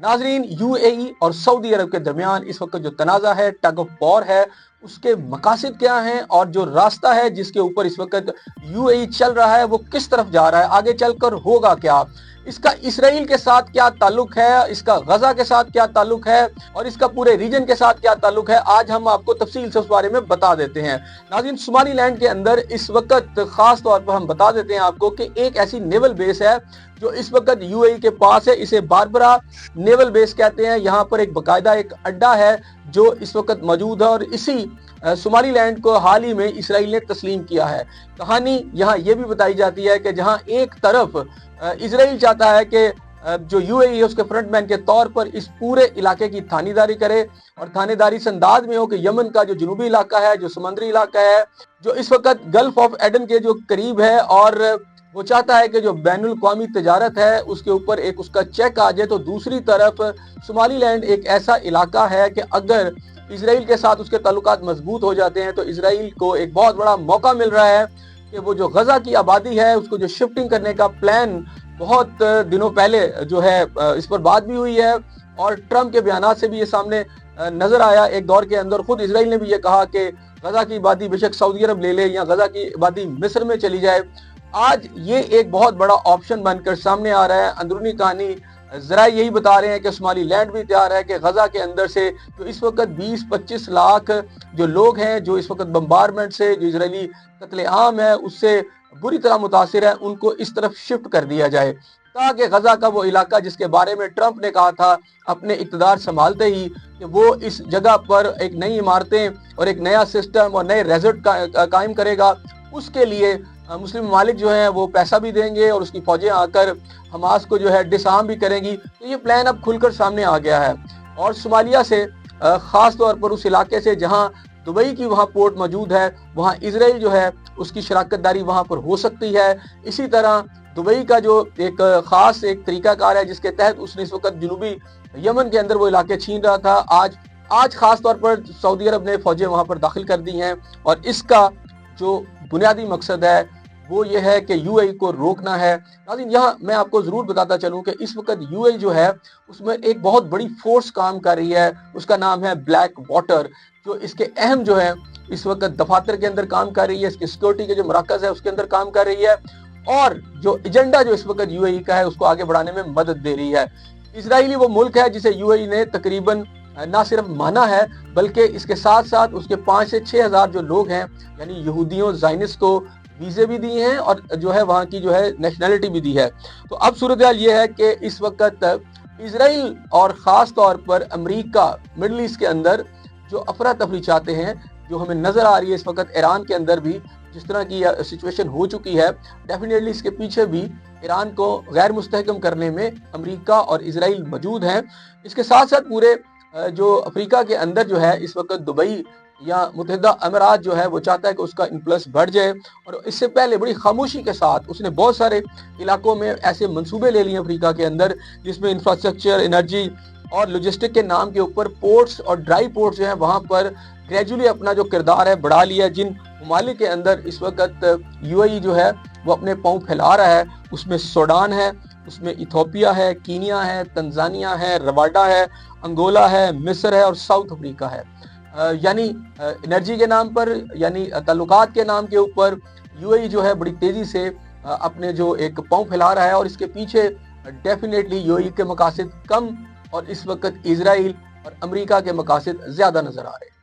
नाजरीन, यूएई और सऊदी अरब के दरमियान इस वक्त जो तनाज़ा है, टग ऑफ वॉर है, उसके मकासद क्या हैं और जो रास्ता है जिसके ऊपर इस वक्त यूएई चल रहा है वो किस तरफ जा रहा है, आगे चलकर होगा क्या, इसका इसराइल के साथ क्या ताल्लुक है, इसका गजा के साथ क्या ताल्लुक है और इसका पूरे रीजन के साथ क्या ताल्लुक है, आज हम आपको तफसील से उस बारे में बता देते हैं। नाज़रीन, सोमालीलैंड के अंदर इस वक्त खास तौर पर हम बता देते हैं आपको कि एक ऐसी नेवल बेस है जो इस वक्त यूएई के पास है। इसे बारबरा नेवल बेस कहते हैं। यहाँ पर एक बाकायदा एक अड्डा है जो इस वक्त मौजूद है और इसी सोमालीलैंड को हाल ही में इसराइल ने तस्लीम किया है। कहानी यहाँ ये भी बताई जाती है कि जहाँ एक तरफ इसराइल चाहता है कि जो यूएई है उसके फ्रंटमैन के तौर पर इस पूरे इलाके की थानेदारी करे और थानेदारी इस अंदाज में हो कि यमन का जो जनूबी इलाका है, जो समुद्री इलाका है, जो इस वक्त गल्फ ऑफ एडन के जो करीब है, और वो चाहता है कि जो बैनुल अक़वामी तजारत है उसके ऊपर एक उसका चेक आ जाए। तो दूसरी तरफ सोमालीलैंड एक ऐसा इलाका है कि अगर इसराइल के साथ उसके ताल्लुकात मजबूत हो जाते हैं तो इसराइल को एक बहुत बड़ा मौका मिल रहा है कि वो जो गजा की आबादी है उसको जो शिफ्टिंग करने का प्लान बहुत दिनों पहले जो है इस पर बात भी हुई है और ट्रम्प के बयान से भी ये सामने नजर आया। एक दौर के अंदर खुद इसराइल ने भी ये कहा कि गजा की आबादी बेशक सऊदी अरब ले ले या गजा की आबादी मिस्र में चली जाए। आज ये एक बहुत बड़ा ऑप्शन बनकर सामने आ रहा है। अंदरूनी कहानी जरा यही बता रहे हैं कि सोमालीलैंड भी तैयार है कि गजा के अंदर से जो इस वक्त 20-25 लाख जो लोग हैं जो इस वक्त बम्बारमेंट से, जो इजरायली कत्लेआम है उससे बुरी तरह मुतासिर है, उनको इस तरफ शिफ्ट कर दिया जाए ताकि गजा का वो इलाका जिसके बारे में ट्रंप ने कहा था अपने इक़्तिदार संभालते ही कि वो इस जगह पर एक नई इमारतें और एक नया सिस्टम और नए रेजर्ट कायम करेगा, उसके लिए मुस्लिम ममालिक जो है वो पैसा भी देंगे और उसकी फौजें आकर हमास को जो है डिसआर्म भी करेंगी। तो ये प्लान अब खुलकर सामने आ गया है और सोमालिया से ख़ास तौर पर उस इलाके से जहां दुबई की वहां पोर्ट मौजूद है वहां इसराइल जो है उसकी शराकत दारी वहां पर हो सकती है। इसी तरह दुबई का जो एक ख़ास एक तरीकाकार है जिसके तहत उसने इस वक्त जनूबी यमन के अंदर वो इलाके छीन रहा था, आज ख़ास तौर पर सऊदी अरब ने फौजें वहां पर दाखिल कर दी हैं और इसका जो बुनियादी मकसद है वो ये है कि यूएई को रोकना है। नाज़रीन, यहाँ मैं आपको ज़रूर बताता चलूँ कि इस वक्त यूएई जो है उसमें एक बहुत बड़ी फोर्स काम कर रही है, उसका नाम है ब्लैक वाटर, जो इसके अहम जो है इस वक्त दफातर के अंदर काम कर रही है, इसकी सिक्योरिटी के जो मराकज़ है उसके अंदर काम कर रही है और जो एजेंडा जो इस वक्त यूएई का है उसको आगे बढ़ाने में मदद दे रही है। इसराइली वो मुल्क है जिसे यूएई ने तकरीबन ना सिर्फ माना है बल्कि इसके साथ साथ उसके 5 से 6 हज़ार जो लोग हैं यानी यहूदियों ज़ायनिस्ट को वीज़े भी दिए हैं और जो है वहाँ की जो है नेशनलिटी भी दी है। तो अब सूरत हाल ये है कि इस वक्त इसराइल और ख़ास तौर पर अमेरिका मिडल ईस्ट के अंदर जो अफरा तफरी चाहते हैं, जो हमें नज़र आ रही है इस वक्त ईरान के अंदर भी जिस तरह की सिचुएशन हो चुकी है, डेफिनेटली इसके पीछे भी ईरान को गैर मुस्तहकम करने में अमेरिका और इसराइल मौजूद हैं। इसके साथ साथ पूरे जो अफ्रीका के अंदर जो है इस वक्त दुबई या मुत्तहिदा अमीरात जो है वो चाहता है कि उसका इन्फ्लुएंस बढ़ जाए और इससे पहले बड़ी खामोशी के साथ उसने बहुत सारे इलाकों में ऐसे मंसूबे ले लिए अफ्रीका के अंदर जिसमें इंफ्रास्ट्रक्चर, एनर्जी और लॉजिस्टिक के नाम के ऊपर पोर्ट्स और ड्राई पोर्ट्स जो हैं वहाँ पर ग्रेजुअली अपना जो किरदार है बढ़ा लिया। जिन ममालिक के अंदर इस वक्त यूएई जो है वो अपने पाँव फैला रहा है उसमें सूडान है, उसमें इथोपिया है, कीनिया है, तंजानिया है, रवांडा है, अंगोला है, मिस्र है और साउथ अफ्रीका है। यानी एनर्जी के नाम पर यानी ताल्लुकात के नाम के ऊपर यूएई जो है बड़ी तेज़ी से अपने जो एक पाँव फैला रहा है और इसके पीछे डेफिनेटली यूएई के मकासद कम और इस वक्त इजराइल और अमेरिका के मकासद ज़्यादा नज़र आ रहे हैं।